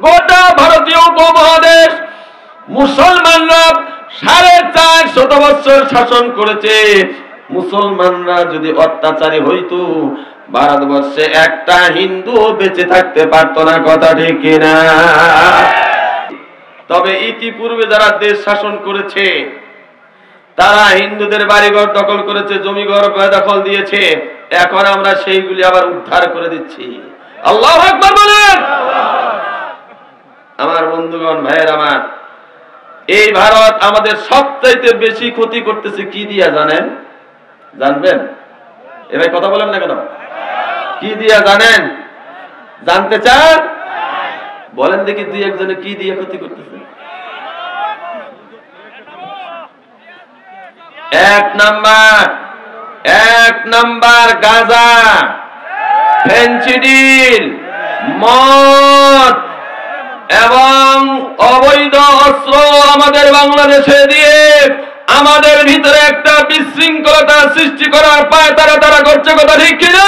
গোটা ভারতীয় উপমহাদেশ মুসলমানরা 450 বছর শাসন করেছে। মুসলমানরা যদি অত্যাচারী হইতো, ভারতবর্ষে একটা হিন্দু বেঁচে থাকতে পারত না। কথা ঠিক কিনা? তবে ইতিপূর্বে যারা দেশ শাসন করেছে, তারা হিন্দুদের বাড়িঘর দখল করেছে, জমিঘর দখল দিয়েছে। এখন আমরা সেইগুলি আবার উদ্ধার করে দিচ্ছি। আল্লাহু আকবার বলেন। আমার বন্ধুগণ, ভাইয়ের আমার, এই ভারত আমাদের সবচাইতে বেশি ক্ষতি করতেছে কি দিয়া জানেন? জানবেন? এবার কথা বলেন না কেন? কি দিয়া জানেন? জানতে চান? বলেন দেখি দুই একজনে কি দিয়ে ক্ষতি করতেছে। এক নাম্বার গাঁজা, ফেনসিডিল, মদ এবং অবৈধ অস্ত্র আমাদের বাংলাদেশে দিয়ে আমাদের ভিতরে একটা বিশৃঙ্খলতা সৃষ্টি করার পায় তারা করছে। কথা ঠিক কিনা?